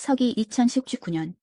서기 2019년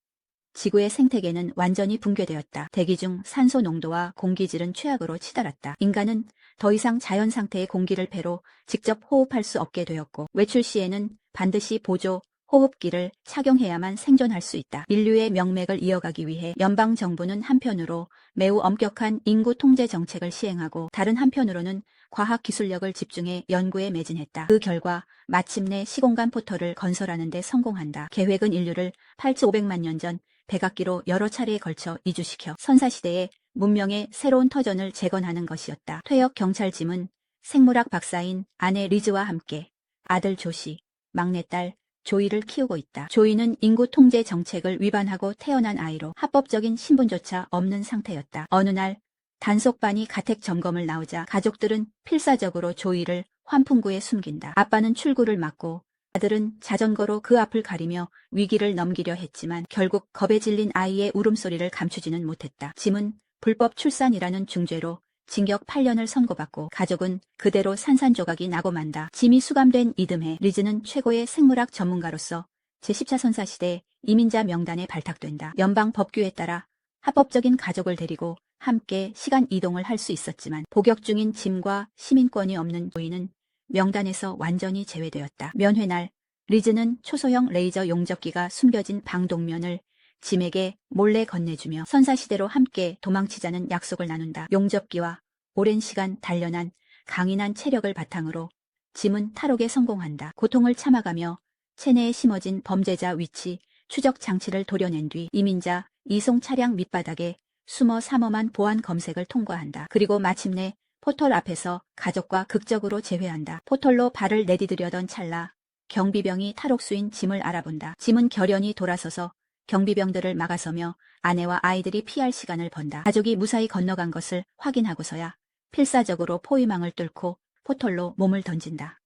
지구의 생태계는 완전히 붕괴되었다. 대기 중 산소 농도와 공기질은 최악으로 치달았다. 인간은 더 이상 자연 상태의 공기를 배로 직접 호흡할 수 없게 되었고, 외출 시에는 반드시 보조 호흡기를 착용해야만 생존할 수 있다. 인류의 명맥을 이어가기 위해 연방 정부는 한편으로 매우 엄격한 인구 통제 정책을 시행하고, 다른 한편으로는 과학 기술력을 집중해 연구에 매진했다. 그 결과 마침내 시공간 포털을 건설하는 데 성공한다. 계획은 인류를 8,500만 년 전 백악기로 여러 차례에 걸쳐 이주시켜 선사시대의 문명의 새로운 터전을 재건하는 것이었다. 퇴역 경찰 짐은 생물학 박사인 아내 리즈와 함께 아들 조시, 막내딸 조이를 키우고 있다. 조이는 인구 통제 정책을 위반하고 태어난 아이로 합법적인 신분조차 없는 상태였다. 어느 날 단속반이 가택 점검을 나오자 가족들은 필사적으로 조이를 환풍구에 숨긴다. 아빠는 출구를 막고 아들은 자전거로 그 앞을 가리며 위기를 넘기려 했지만 결국 겁에 질린 아이의 울음소리를 감추지는 못했다. 짐은 불법 출산이라는 중죄로 징역 8년을 선고받고 가족은 그대로 산산조각이 나고 만다. 짐이 수감된 이듬해 리즈는 최고의 생물학 전문가로서 제10차 선사시대 이민자 명단에 발탁된다. 연방 법규에 따라 합법적인 가족을 데리고 함께 시간 이동을 할 수 있었지만 복역 중인 짐과 시민권이 없는 조이는 명단에서 완전히 제외되었다. 면회날 리즈는 초소형 레이저 용접기가 숨겨진 방독면을 짐에게 몰래 건네주며 선사시대로 함께 도망치자는 약속을 나눈다. 용접기와 오랜 시간 단련한 강인한 체력을 바탕으로 짐은 탈옥에 성공한다. 고통을 참아가며 체내에 심어진 범죄자 위치 추적 장치를 도려낸 뒤 이민자 이송 차량 밑바닥에 숨어 삼엄한 보안 검색을 통과한다. 그리고 마침내 포털 앞에서 가족과 극적으로 재회한다. 포털로 발을 내디디려던 찰나 경비병이 탈옥수인 짐을 알아본다. 짐은 결연히 돌아서서 경비병들을 막아서며 아내와 아이들이 피할 시간을 번다. 가족이 무사히 건너간 것을 확인하고서야 필사적으로 포위망을 뚫고 포털로 몸을 던진다.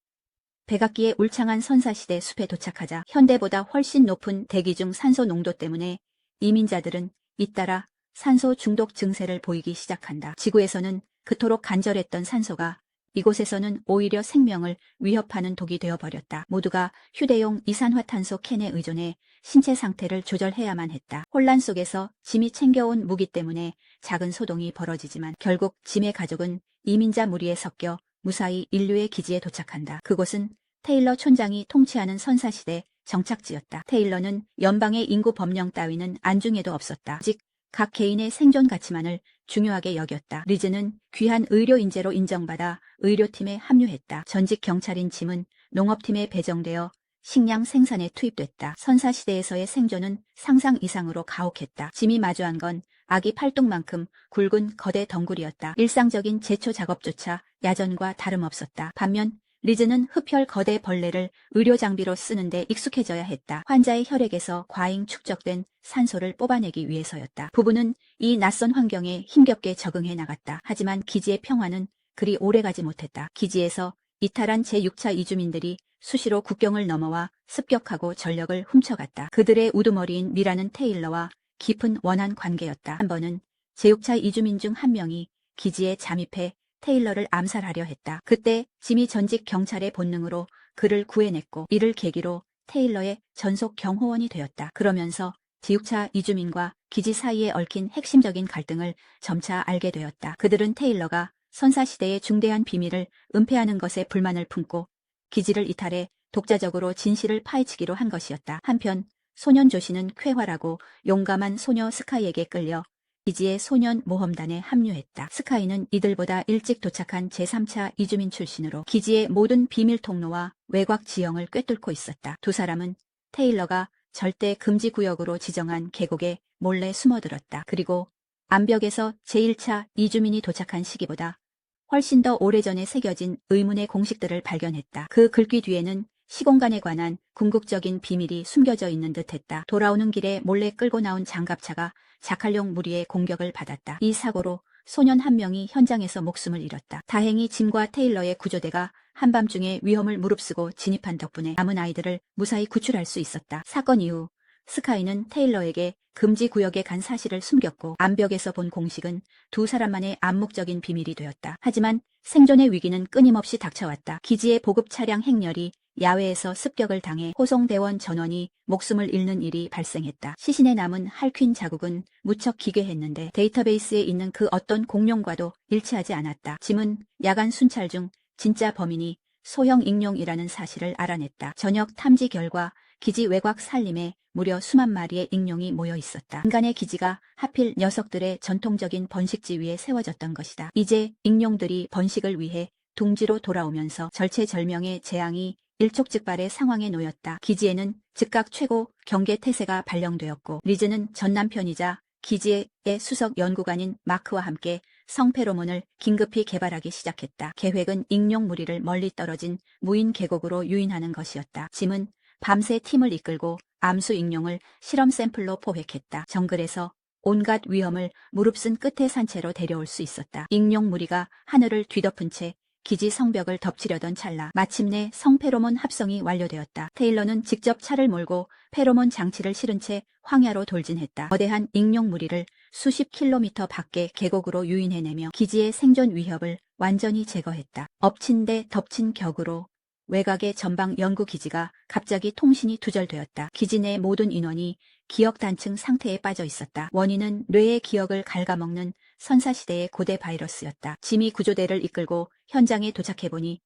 백악기의 울창한 선사시대 숲에 도착하자 현대보다 훨씬 높은 대기 중 산소 농도 때문에 이민자들은 잇따라 산소 중독 증세를 보이기 시작한다. 지구에서는 그토록 간절했던 산소가 이곳에서는 오히려 생명을 위협하는 독이 되어버렸다. 모두가 휴대용 이산화탄소 캔에 의존해 신체 상태를 조절해야만 했다. 혼란 속에서 짐이 챙겨온 무기 때문에 작은 소동이 벌어지지만 결국 짐의 가족은 이민자 무리에 섞여 무사히 인류의 기지에 도착한다. 그곳은 테일러 촌장이 통치하는 선사시대 정착지였다. 테일러는 연방의 인구 법령 따위는 안중에도 없었다. 즉 각 개인의 생존 가치만을 중요하게 여겼다. 리즈는 귀한 의료 인재로 인정받아 의료팀에 합류했다. 전직 경찰인 짐은 농업팀에 배정되어 식량 생산에 투입됐다. 선사시대에서의 생존은 상상 이상으로 가혹했다. 짐이 마주한 건 아기 팔뚝만큼 굵은 거대 덩굴이었다. 일상적인 제초 작업조차 야전과 다름없었다. 반면 리즈는 흡혈 거대 벌레를 의료 장비로 쓰는데 익숙해져야 했다. 환자의 혈액에서 과잉 축적된 산소를 뽑아내기 위해서였다. 부부는 이 낯선 환경에 힘겹게 적응해 나갔다. 하지만 기지의 평화는 그리 오래가지 못했다. 기지에서 이탈한 제6차 이주민들이 수시로 국경을 넘어와 습격하고 전력을 훔쳐갔다. 그들의 우두머리인 미라는 테일러와 깊은 원한 관계였다. 한 번은 제6차 이주민 중 한 명이 기지에 잠입해 테일러를 암살하려 했다. 그때 짐이 전직 경찰의 본능으로 그를 구해냈고 이를 계기로 테일러의 전속 경호원이 되었다. 그러면서 제6차 이주민과 기지 사이에 얽힌 핵심적인 갈등을 점차 알게 되었다. 그들은 테일러가 선사시대의 중대한 비밀을 은폐하는 것에 불만을 품고 기지를 이탈해 독자적으로 진실을 파헤치기로 한 것이었다. 한편 소년 조시는 쾌활하고 용감한 소녀 스카이에게 끌려 기지의 소년 모험단에 합류했다. 스카이는 이들보다 일찍 도착한 제3차 이주민 출신으로 기지의 모든 비밀 통로와 외곽 지형을 꿰뚫고 있었다. 두 사람은 테일러가 절대 금지 구역으로 지정한 계곡에 몰래 숨어들었다. 그리고 암벽에서 제1차 이주민이 도착한 시기보다 훨씬 더 오래전에 새겨진 의문의 공식들을 발견했다. 그 글귀 뒤에는 시공간에 관한 궁극적인 비밀이 숨겨져 있는 듯했다. 돌아오는 길에 몰래 끌고 나온 장갑차가 자칼용 무리의 공격을 받았다. 이 사고로 소년 한 명이 현장에서 목숨을 잃었다. 다행히 짐과 테일러의 구조대가 한밤중에 위험을 무릅쓰고 진입한 덕분에 남은 아이들을 무사히 구출할 수 있었다. 사건 이후 스카이는 테일러에게 금지 구역에 간 사실을 숨겼고 암벽에서 본 공식은 두 사람만의 암묵적인 비밀이 되었다. 하지만 생존의 위기는 끊임없이 닥쳐왔다. 기지의 보급 차량 행렬이 야외에서 습격을 당해 호송대원 전원이 목숨을 잃는 일이 발생했다. 시신에 남은 할퀸 자국은 무척 기괴했는데 데이터베이스에 있는 그 어떤 공룡과도 일치하지 않았다. 짐은 야간 순찰 중 진짜 범인이 소형 익룡이라는 사실을 알아냈다. 저녁 탐지 결과 기지 외곽 산림에 무려 수만 마리의 익룡이 모여 있었다. 인간의 기지가 하필 녀석들의 전통적인 번식지 위에 세워졌던 것이다. 이제 익룡들이 번식을 위해 둥지로 돌아오면서 절체절명의 재앙이 일촉즉발의 상황에 놓였다. 기지에는 즉각 최고 경계 태세가 발령되었고 리즈는 전 남편이자 기지의 수석 연구관인 마크와 함께 성페로몬을 긴급히 개발하기 시작했다. 계획은 익룡 무리를 멀리 떨어진 무인 계곡으로 유인하는 것이었다. 짐은 밤새 팀을 이끌고 암수 익룡을 실험 샘플로 포획했다. 정글에서 온갖 위험을 무릅쓴 끝에 산채로 데려올 수 있었다. 익룡 무리가 하늘을 뒤덮은 채 기지 성벽을 덮치려던 찰나 마침내 성페로몬 합성이 완료되었다. 테일러는 직접 차를 몰고 페로몬 장치를 실은 채 황야로 돌진했다. 거대한 익룡 무리를 수십 킬로미터 밖의 계곡으로 유인해내며 기지의 생존 위협을 완전히 제거했다. 엎친 데 덮친 격으로 외곽의 전방 연구기지가 갑자기 통신이 두절되었다. 기지 내 모든 인원이 기억 단층 상태에 빠져 있었다. 원인은 뇌의 기억을 갉아먹는 선사시대의 고대 바이러스였다. 짐이 구조대를 이끌고 현장에 도착해보니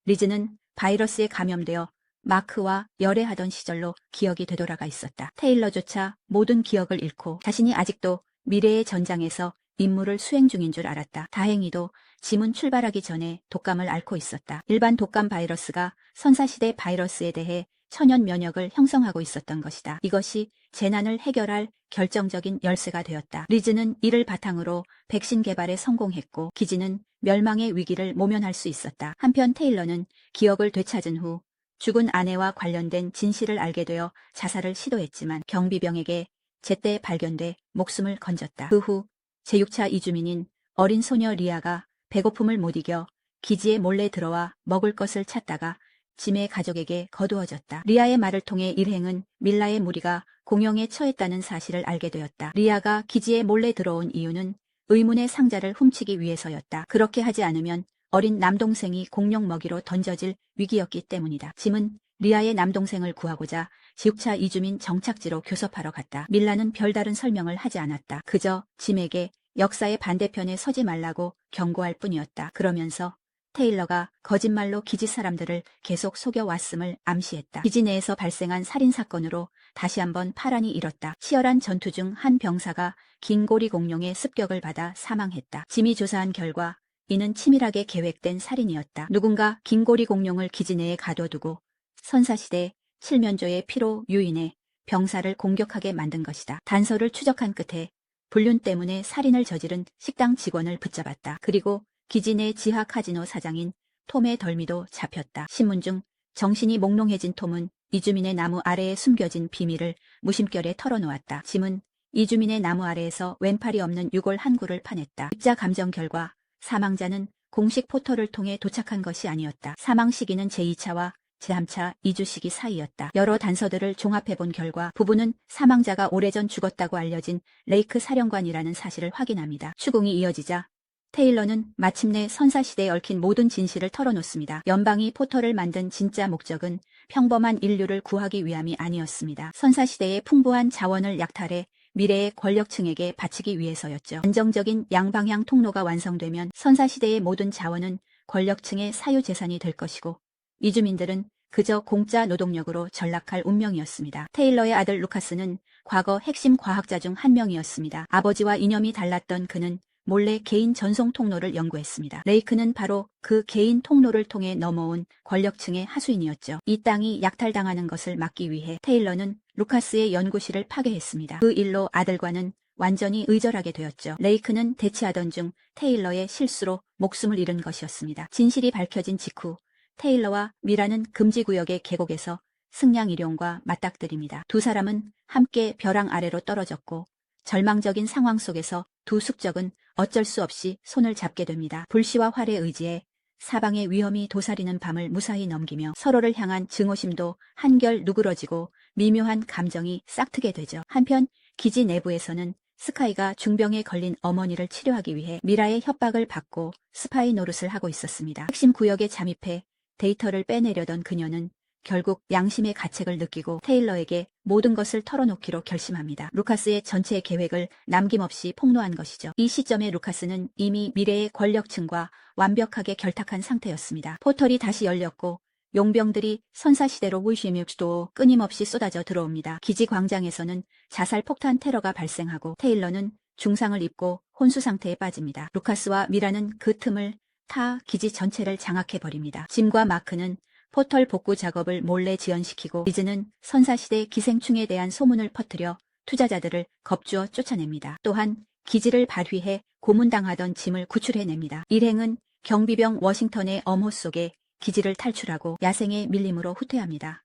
리즈는 바이러스에 감염되어 마크와 열애하던 시절로 기억이 되돌아가 있었다. 테일러조차 모든 기억을 잃고 자신이 아직도 미래의 전장에서 임무를 수행 중인 줄 알았다. 다행히도 짐은 출발하기 전에 독감을 앓고 있었다. 일반 독감 바이러스가 선사시대 바이러스에 대해 천연 면역을 형성하고 있었던 것이다. 이것이 재난을 해결할 결정적인 열쇠가 되었다. 리즈는 이를 바탕으로 백신 개발에 성공했고 기지는 멸망의 위기를 모면할 수 있었다. 한편 테일러는 기억을 되찾은 후 죽은 아내와 관련된 진실을 알게 되어 자살을 시도했지만 경비병에게 제때 발견돼 목숨을 건졌다. 그 후 제6차 이주민인 어린 소녀 리아가 배고픔을 못 이겨 기지에 몰래 들어와 먹을 것을 찾다가 짐의 가족에게 거두어졌다. 리아의 말을 통해 일행은 밀라의 무리가 공영에 처했다는 사실을 알게 되었다. 리아가 기지에 몰래 들어온 이유는 의문의 상자를 훔치기 위해서였다. 그렇게 하지 않으면 어린 남동생이 공룡 먹이로 던져질 위기였기 때문이다. 짐은 리아의 남동생을 구하고자 제6차 이주민 정착지로 교섭하러 갔다. 밀라는 별다른 설명을 하지 않았다. 그저 짐에게 역사의 반대편에 서지 말라고 경고할 뿐이었다. 그러면서 테일러가 거짓말로 기지 사람들을 계속 속여왔음을 암시했다. 기지 내에서 발생한 살인사건으로 다시 한번 파란이 일었다. 치열한 전투 중 한 병사가 긴고리 공룡의 습격을 받아 사망했다. 짐이 조사한 결과 이는 치밀하게 계획된 살인이었다. 누군가 긴고리 공룡을 기지 내에 가둬두고 선사시대 칠면조의 피로 유인해 병사를 공격하게 만든 것이다. 단서를 추적한 끝에 불륜 때문에 살인을 저지른 식당 직원을 붙잡았다. 그리고 기지 내 지하 카지노 사장인 톰의 덜미도 잡혔다. 신문 중 정신이 몽롱해진 톰은 이주민의 나무 아래에 숨겨진 비밀을 무심결에 털어놓았다. 짐은 이주민의 나무 아래에서 왼팔이 없는 유골 한 구를 파냈다. 입자 감정 결과 사망자는 공식 포털을 통해 도착한 것이 아니었다. 사망 시기는 제2차와 제3차 이주 시기 사이였다. 여러 단서들을 종합해본 결과 부부는 사망자가 오래전 죽었다고 알려진 레이크 사령관이라는 사실을 확인합니다. 추궁이 이어지자 테일러는 마침내 선사시대에 얽힌 모든 진실을 털어놓습니다. 연방이 포털을 만든 진짜 목적은 평범한 인류를 구하기 위함이 아니었습니다. 선사시대의 풍부한 자원을 약탈해 미래의 권력층에게 바치기 위해서였죠. 안정적인 양방향 통로가 완성되면 선사시대의 모든 자원은 권력층의 사유재산이 될 것이고 이주민들은 그저 공짜 노동력으로 전락할 운명이었습니다. 테일러의 아들 루카스는 과거 핵심 과학자 중 한 명이었습니다. 아버지와 이념이 달랐던 그는 몰래 개인 전송 통로를 연구했습니다. 레이크는 바로 그 개인 통로를 통해 넘어온 권력층의 하수인이었죠. 이 땅이 약탈당하는 것을 막기 위해 테일러는 루카스의 연구실을 파괴했습니다. 그 일로 아들과는 완전히 의절하게 되었죠. 레이크는 대치하던 중 테일러의 실수로 목숨을 잃은 것이었습니다. 진실이 밝혀진 직후 테일러와 미라는 금지구역의 계곡에서 승냥이룡과 맞닥뜨립니다. 두 사람은 함께 벼랑 아래로 떨어졌고 절망적인 상황 속에서 두 숙적은 어쩔 수 없이 손을 잡게 됩니다. 불씨와 활에 의지해 사방의 위험이 도사리는 밤을 무사히 넘기며 서로를 향한 증오심도 한결 누그러지고 미묘한 감정이 싹트게 되죠. 한편 기지 내부에서는 스카이가 중병에 걸린 어머니를 치료하기 위해 미라의 협박을 받고 스파이 노릇을 하고 있었습니다. 핵심 구역에 잠입해 데이터를 빼내려던 그녀는 결국 양심의 가책을 느끼고 테일러에게 모든 것을 털어놓기로 결심합니다. 루카스의 전체 계획을 남김없이 폭로한 것이죠. 이 시점에 루카스는 이미 미래의 권력층과 완벽하게 결탁한 상태였습니다. 포털이 다시 열렸고 용병들이 선사시대로 무시뮤즈도 끊임없이 쏟아져 들어옵니다. 기지 광장에서는 자살 폭탄 테러가 발생하고 테일러는 중상을 입고 혼수 상태에 빠집니다. 루카스와 미라는 그 틈을 타 기지 전체를 장악해버립니다. 짐과 마크는 포털 복구 작업을 몰래 지연시키고 리즈는 선사시대 기생충에 대한 소문을 퍼뜨려 투자자들을 겁주어 쫓아냅니다. 또한 기지를 발휘해 고문당하던 짐을 구출해냅니다. 일행은 경비병 워싱턴의 엄호 속에 기지를 탈출하고 야생의 밀림으로 후퇴합니다.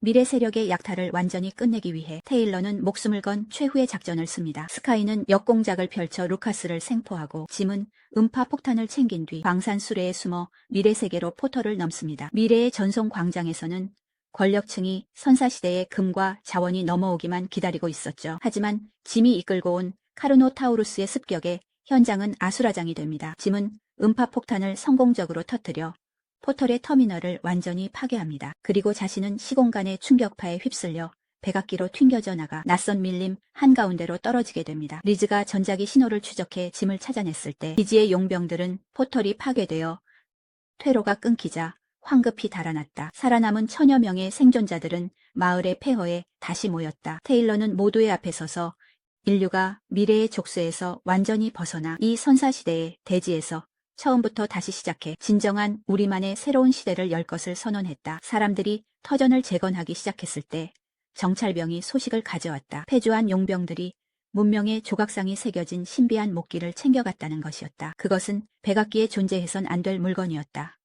미래 세력의 약탈을 완전히 끝내기 위해 테일러는 목숨을 건 최후의 작전을 씁니다. 스카이는 역공작을 펼쳐 루카스를 생포하고 짐은 음파 폭탄을 챙긴 뒤 광산 수레에 숨어 미래 세계로 포털을 넘습니다. 미래의 전송 광장에서는 권력층이 선사시대의 금과 자원이 넘어오기만 기다리고 있었죠. 하지만 짐이 이끌고 온 카르노타우루스의 습격에 현장은 아수라장이 됩니다. 짐은 음파 폭탄을 성공적으로 터뜨려 포털의 터미널을 완전히 파괴합니다. 그리고 자신은 시공간의 충격파에 휩쓸려 백악기로 튕겨져 나가 낯선 밀림 한가운데로 떨어지게 됩니다. 리즈가 전자기 신호를 추적해 짐을 찾아냈을 때 기지의 용병들은 포털이 파괴되어 퇴로가 끊기자 황급히 달아났다. 살아남은 천여 명의 생존자들은 마을의 폐허에 다시 모였다. 테일러는 모두의 앞에 서서 인류가 미래의 족쇄에서 완전히 벗어나 이 선사시대의 대지에서 처음부터 다시 시작해 진정한 우리만의 새로운 시대를 열 것을 선언했다. 사람들이 터전을 재건하기 시작했을 때 정찰병이 소식을 가져왔다. 패주한 용병들이 문명의 조각상이 새겨진 신비한 목기를 챙겨갔다는 것이었다. 그것은 백악기에 존재해선 안 될 물건이었다.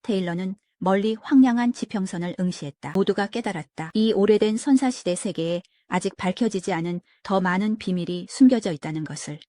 테일러는 멀리 황량한 지평선을 응시했다. 모두가 깨달았다. 이 오래된 선사시대 세계에 아직 밝혀지지 않은 더 많은 비밀이 숨겨져 있다는 것을.